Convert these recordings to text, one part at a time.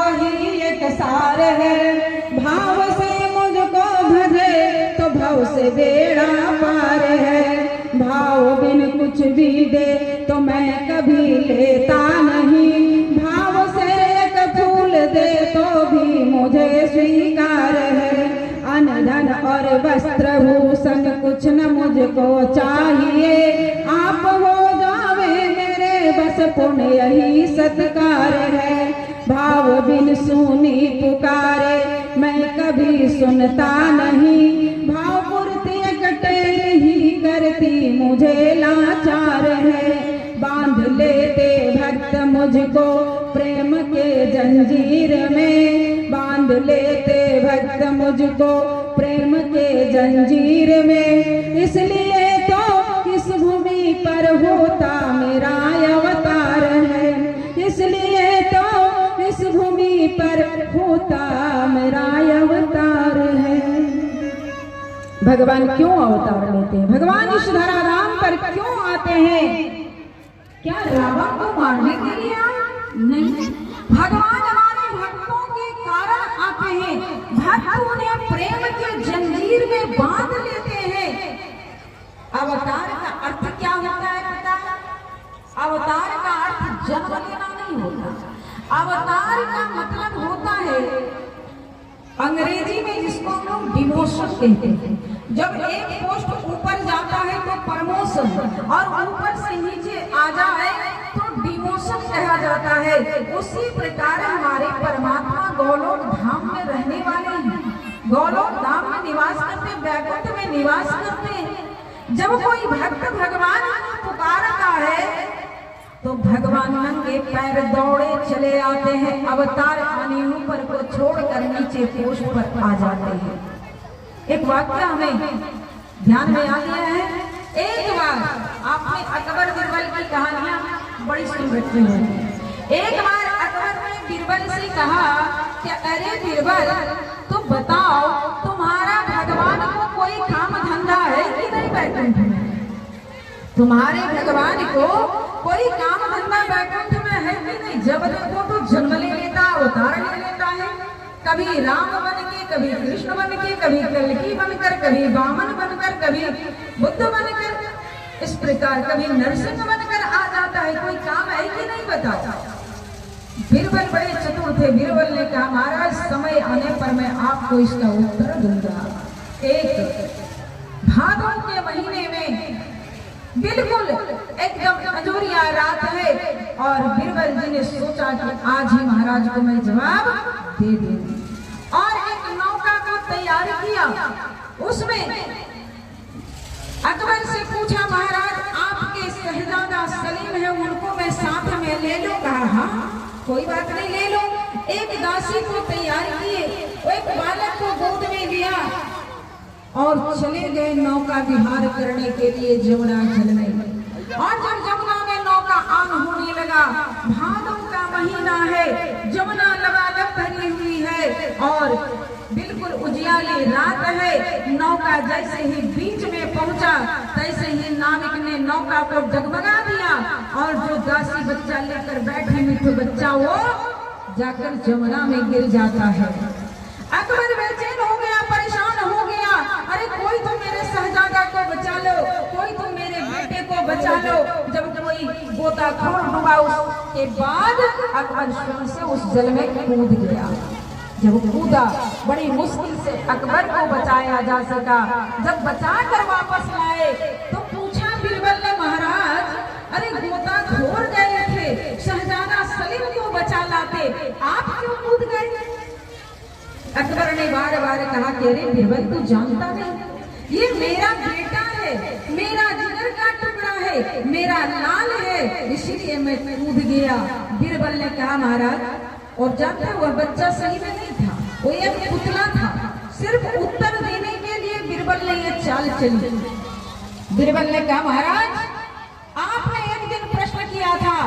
वही एक सार है। भाव से मुझको भजे तो भव से बेड़ा पार है। भाव बिन कुछ भी दे तो मैं कभी लेता नहीं। भाव से एक फूल दे तो भी मुझे स्वीकार है। अन्न धन और वस्त्र भूषण कुछ न मुझको चाहिए। आप हो जावे मेरे बस पुण्य यही सत्कार है। भाव बिन सुनी पुकारे मैं कभी सुनता नहीं। भाव पूर्ति एकटेर ही करती मुझे लाचार है। बांध लेते भक्त मुझको प्रेम के जंजीर में। बांध लेते भक्त मुझको प्रेम के जंजीर में। इसलिए तो इस भूमि पर होता मेरा अवतार है। इसलिए तो इस भूमि पर होता मेरा अवतार है। भगवान क्यों अवतार लेते हैं? भगवान इस धरा राम पर क्यों आते हैं? क्या रावण को मारने के लिए आए? नहीं, भगवान हमारे भक्तों के कारण आते हैं। भक्त उन्हें प्रेम के जंजीर में बांध लेते हैं। अवतार का अर्थ क्या होता है पता है? अवतार का अर्थ जन्म लेना नहीं होता। अवतार का मतलब होता है, अंग्रेजी में जिसको हम लोग डिमोशन कहते हैं। जब एक पोस्ट ऊपर जाता है तो प्रमोशन, और ऊपर से नीचे आ जाए तो डिमोशन कहा जाता है। उसी प्रकार हमारे परमात्मा गोलोक धाम में रहने वाले हैं। गोलोक धाम में निवास करते, वैकुंठ में निवास करते हैं। जब कोई भक्त भगवान को पुकारता है तो भगवान नंगे पैर दौड़े चले आते हैं। अवतार पानी ऊपर को छोड़कर नीचे पोस्ट पर आ जाते हैं। एक वाक्य हमें ध्यान में आ गया है। एक बार आपने अकबर बीरबल की कहानियां बड़ी सुन रखी होंगी। एक बार अकबर ने बीरबल से कहा कि अरे बीरबल, तो बताओ तुम्हारा भगवान को कोई काम धंधा है कि नहीं बैकुंठ में? तुम्हारे भगवान को कोई काम धंधा बैकुंठ में है कि नहीं? जब देखो तो जन्म ले लेता, अवतार ले लेता है। कभी राम बन के, कभी कृष्ण बन के, कभी कल्की बनकर, कभी वामन बनकर, कभी बुद्ध बनकर, इस प्रकार कभी नरसिंह बनकर आ जाता है। कोई काम है कि नहीं बताता? बीरबल बड़े चतुर थे। बीरबल ने कहा महाराज, समय आने पर मैं आपको इसका उत्तर दूंगा। एक भादों के महीने में बिल्कुल एकदम अंजोरिया रात है और बीरबल जी ने सोचा कि आज ही महाराज को मैं जवाब दे दूं, और एक नौका को तैयार किया। उसमें अकबर से पूछा महाराज, आपके शहजादा सलीम है, उनको मैं साथ में ले लूं? कहा हाँ कोई बात नहीं, ले लो। एक दासी को तैयार किए, एक बालक को गोद में लिया और चले गए नौका विहार करने के लिए जमुना जल में। और जब जमुना में नौका आन होने लगा, भादों का महीना है, जमुना लबालब भरी हुई है और बिल्कुल उजियाली रात है। नौका जैसे ही बीच में पहुंचा, तैसे ही नाविक ने नौका को डगमगा दिया और जो दासी बच्चा लेकर बैठी हुई थी, बच्चा वो जाकर जमुना में गिर जाता है। अकबर बेचैन हो गया, परेशान हो गया। अरे कोई तो मेरे शहजादा को बचा लो, कोई तो मेरे बेटे को बचा लो। जब कोई गोताखोर डूबा, उसके बाद अकबर स्वयं से उस जल में कूद गया। जब कूदा, बड़ी मुश्किल से अकबर को बचाया जा सका। जब बचा कर वापस लाए तो पूछा बीरबल ने, महाराज अरे गोताखोर गए थे, शहजादा सलीम को बचा लाते, आप क्यों कूद गए? अकबर ने बार बार कहा कि अरे बीरबल, तू जानता नहीं, ये मेरा बेटा है, मेरा जिगर का टुकड़ा है, मेरा लाल है, इसीलिए मैं कूद गया। बीरबल ने कहा महाराज, और जानते वह बच्चा सही में नहीं था, वो एक पुतला था। सिर्फ उत्तर देने के लिए बीरबल ने ये चाल चली। बीरबल ने कहा महाराज, आपने एक दिन प्रश्न किया था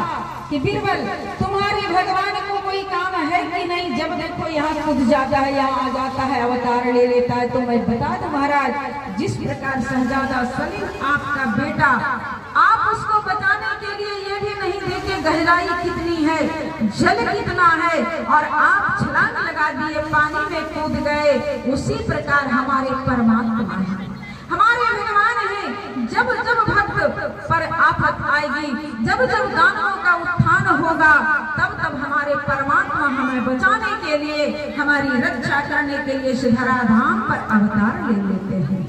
कि बीरबल, तुम्हारे भगवान को कोई काम है कि नहीं? जब देखो यहाँ कूद जाता है, यहाँ आ जाता है, अवतार ले लेता है। तो मैं बता दूं महाराज, जिस प्रकार शहजादा सलीम आपका बेटा, आप उसको बचाने के लिए ये भी नहीं देखे गहराई कितनी है, जल कितना है, और आप छलांग लगा दिए, पानी में कूद गए। उसी प्रकार हमारे परमात्मा हैं, हमारे भगवान हैं। जब जब भक्त पर आफत आएगी, जब जब दानवों का उत्थान होगा, तब तब हमारे परमात्मा हमें बचाने के लिए, हमारी रक्षा करने के लिए धराधाम पर अवतार ले लेते हैं।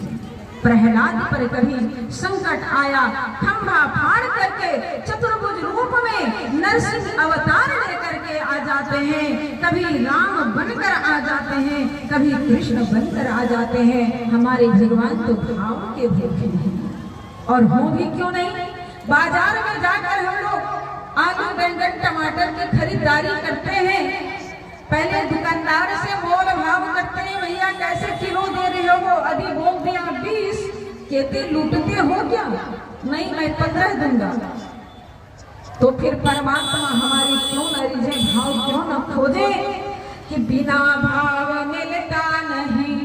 प्रहलाद पर कभी संकट आया, खंभा फाड़ करके चतुर्भुज रूप में नरसिंह अवतार लेकर के आ जाते हैं। कभी राम बनकर आ जाते हैं, कभी कृष्ण बनकर आ जाते हैं। हमारे भगवान तो भाव के भूखे हैं, और हो भी क्यों नहीं। बाजार में जाकर हम लोग आलू बैंगन टमाटर की खरीदारी करते हैं, पहले दुकानदार से मोल भाव करते हैं, भैया कैसे किलो दे रहे हो। अभी बोल दिया 20, कहते लूटते हो क्या? नहीं, मैं 15 दूंगा। तो फिर परमात्मा हमारी क्यों न रिझे, भाव क्यों न खोजे कि बिना भाव मिलता नहीं,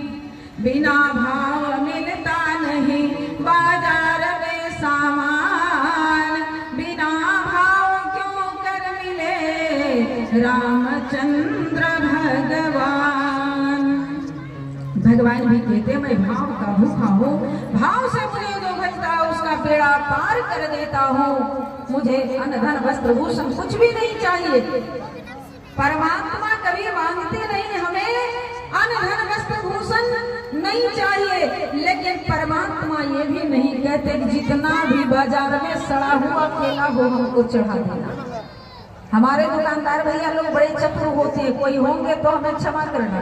बिना भाव मिलता नहीं बाजार में सामान, बिना भाव क्यों कर मिले रामचंद्र भगवान। भगवान भी कहते मैं भाव का भूखा हूँ, भाव से मुझे जो भजता उसका बेड़ा पार कर देता हूँ। मुझे अन्न धन वस्त्र भूषण कुछ भी नहीं चाहिए। परमात्मा कभी मांगते नहीं, हमें अन्न धन वस्त्र भूषण नहीं चाहिए, लेकिन परमात्मा ये भी नहीं कहते कि जितना भी बाजार में सड़ा हुआ केला हो हमको चढ़ा देना। हमारे दुकानदार भैया लोग बड़े चतुर होते हैं, कोई होंगे तो हमें क्षमा करना।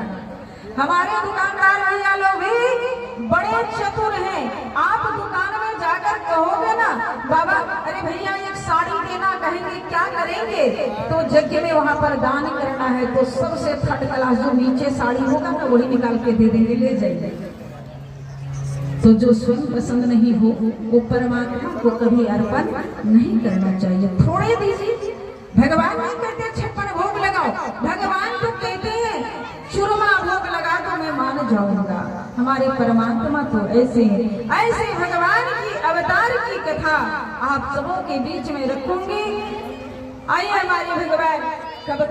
हमारे दुकानदार भैया लोग भी बड़े चतुर हैं। आप दुकान में जाकर कहोगे ना, बाबा अरे भैया एक साड़ी देना, कहेंगे क्या करेंगे, तो जगह में वहां पर दान करना है, तो सबसे थर्ड क्लास जो नीचे साड़ी होगा ना वही निकाल के दे देंगे, ले जाइए। तो जो स्वयं पसंद नहीं हो वो परमात्मा को कभी अर्पण नहीं करना चाहिए। थोड़े दीजिए, भगवान नहीं कहते 56 भोग लगाओ, भगवान तो कहते हैं चूरमा भोग लगा तो मैं मान जाऊंगा। हमारे परमात्मा तो ऐसे भगवान की अवतार की कथा आप सबों के बीच में रखूंगी। आइए हमारे भगवान कब